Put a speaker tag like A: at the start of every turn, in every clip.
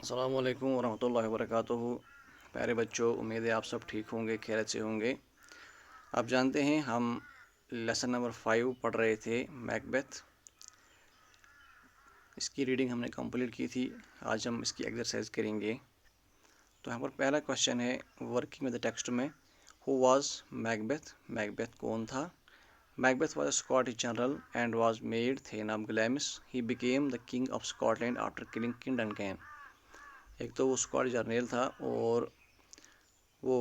A: السلام علیکم ورحمۃ اللہ وبرکاتہ۔ پیارے بچوں، امید ہے آپ سب ٹھیک ہوں گے، خیریت سے ہوں گے۔ آپ جانتے ہیں ہم لیسن نمبر 5 پڑھ رہے تھے میکبیتھ۔ اس کی ریڈنگ ہم نے کمپلیٹ کی تھی، آج ہم اس کی ایکسرسائز کریں گے۔ تو یہاں پر پہلا کوشچن ہے ورکنگ ود دا ٹیکسٹ میں، ہو واز میکبیتھ؟ میکبیتھ کون تھا؟ Macbeth was a Scottish general and was made thane of Glamis. He became the king of Scotland after killing king Duncan. ایک تو وہ اسکاٹش جرنیل تھا اور وہ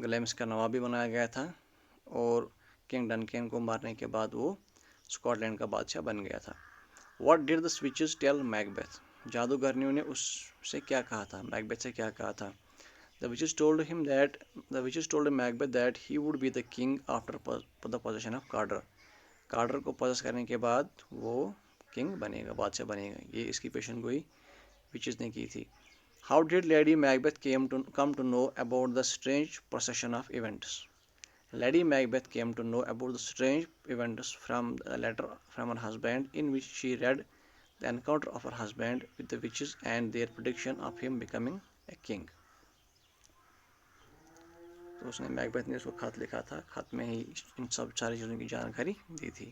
A: گلیمس کا نواب بھی بنایا گیا تھا، اور کنگ ڈنکین کو مارنے کے بعد وہ اسکاٹ لینڈ کا بادشاہ بن گیا تھا۔ What did the witches tell Macbeth? جادوگرنیوں نے اس سے کیا کہا تھا، میکبیتھ سے کیا کہا تھا؟ The witches told Macbeth that he would be the king after the possession of Carter۔ Carter کو پوزیس کرنے کے بعد وہ کنگ بنے گا، بادشاہ بنے گا۔ یہ اس کی پیشن گوئی وچز نے کی تھی۔ How did Lady Macbeth come to know about the strange procession of events؟ Lady Macbeth came to know about the strange events from a letter from her husband in which she read the encounter of her husband with the witches and their prediction of him becoming a king۔ تو اس نے میکبیتھ نے اس کو خط لکھا تھا، خط میں ہی ان سب ساری چیزوں کی جانکاری دی تھی۔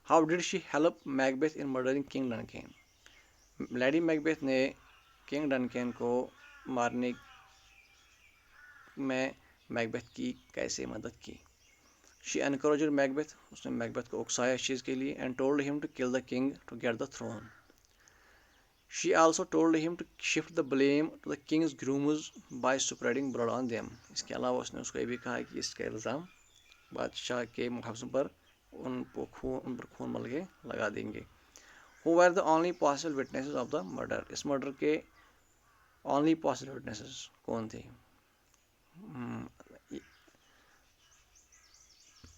A: How did she help Macbeth in murdering King Duncan؟ Lady Macbeth نے کنگ ڈنکین کو مارنے میں میکبیتھ کی کیسے مدد کی؟ She encouraged Macbeth، اس نے میکبیتھ کو اکسایا اس چیز کے لیے، and told him to kill the king to get the throne۔ She also told him to shift the blame to the king's grooms by spreading blood on them۔ اس کے علاوہ اس نے اس کو یہ بھی کہا کہ اس کا الزام بادشاہ کے محافظوں پر ان پر خون مل کے لگا دیں گے۔ Who were the only possible witnesses of the murder؟ اس مرڈر کے only possible witnesses کون تھے؟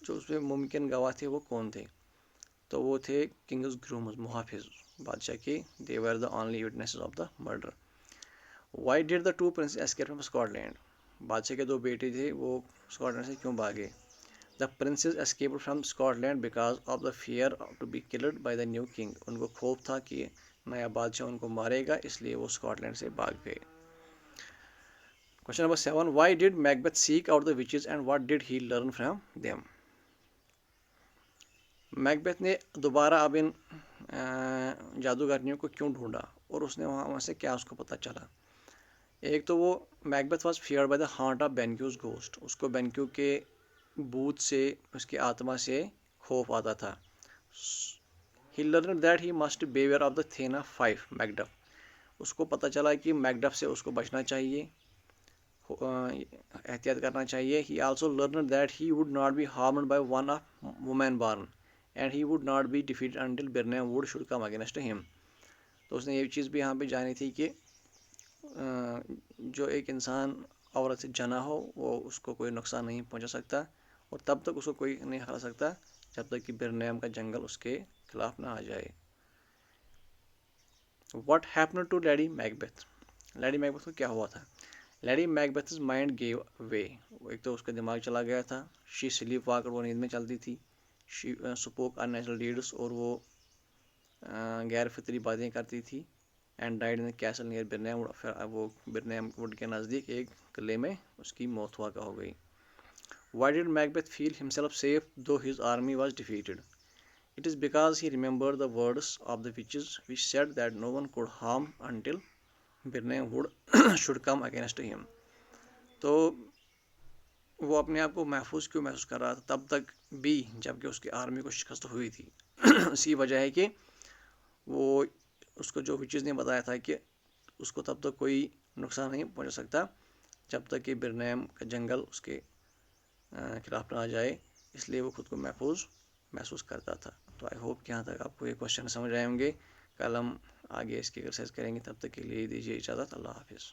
A: جو اس میں ممکن گواہ تھے وہ کون تھے؟ تو وہ تھے کنگز گرومز، محافظ بادشاہ کے۔ they were the only witnesses of the murder۔ why did the two princes escape from Scotland؟ بادشاہ کے دو بیٹے تھے، وہ اسکاٹ لینڈ سے کیوں بھاگے؟ the princes escaped from Scotland because of the fear to be killed by the new king۔ ان کو خوف تھا کہ نیا بادشاہ ان کو مارے گا، اس لیے وہ اسکاٹ لینڈ سے بھاگ گئے۔ Question number 7، why did Macbeth seek out the witches and what did he learn from them؟ میکبیتھ نے دوبارہ اب ان جادوگرنیوں کو کیوں ڈھونڈا اور اس نے وہاں سے کیا اس کو پتہ چلا؟ ایک تو وہ Macbeth was feared by the haunt of Banquo's ghost. اس کو بینکیو کے بھوت سے، اس کی آتما سے خوف آتا تھا۔ He learned that he must beware of the thane 5 Macduff. اس کو پتہ چلا کہ میکڈف سے اس کو بچنا چاہیے، احتیاط کرنا چاہیے۔ He also learned that he would not be harmed by one of woman born and he would not be defeated until Birnam wood should come against him. تو اس نے یہ چیز بھی یہاں پہ جانی تھی کہ جو ایک انسان عورت سے جنا ہو وہ اس کو کوئی نقصان نہیں پہنچا سکتا، اور تب تک اس کو کوئی نہیں ہرا سکتا جب تک کہ برنیم کا جنگل اس کے خلاف نہ آ جائے۔ What happened to lady Macbeth? Lady Macbeth کو کیا ہوا تھا؟ Lady Macbeth's mind gave way. ایک تو اس کا دماغ چلا گیا تھا۔ شی سلیپ واکر، وہ نیند میں چلتی تھی۔ شی سپوک ان نیچرل ڈیڈس، اور وہ غیر فطری باتیں کرتی تھی۔ And died in castle near Birnam wood, پھر وہ برنیم وڈ کے نزدیک ایک قلعے میں اس کی موت واقع ہو گئی۔ Why did Macbeth feel himself safe though his army was defeated? It is because he remembered the words of the witches which said that no one could harm until Birnam wood should come against him. تو وہ اپنے آپ کو محفوظ کیوں محسوس کر رہا تھا تب تک بھی جب کہ اس کی آرمی کو شکست ہوئی تھی؟ اسی وجہ ہے کہ وہ اس کو جو وچز نے بتایا تھا کہ اس کو تب تک کوئی نقصان نہیں پہنچا سکتا جب تک کہ برنیم کا جنگل اس کے خلاف نہ آ جائے، اس لیے وہ خود کو محفوظ محسوس کرتا تھا۔ تو آئی ہوپ کہ یہاں تک آپ کو یہ کوشچن سمجھ آئے ہوں گے۔ کل ہم آگے اس کی ایکسرسائز کریں گے، تب تک کے لیے دیجیے اجازت۔ اللہ حافظ۔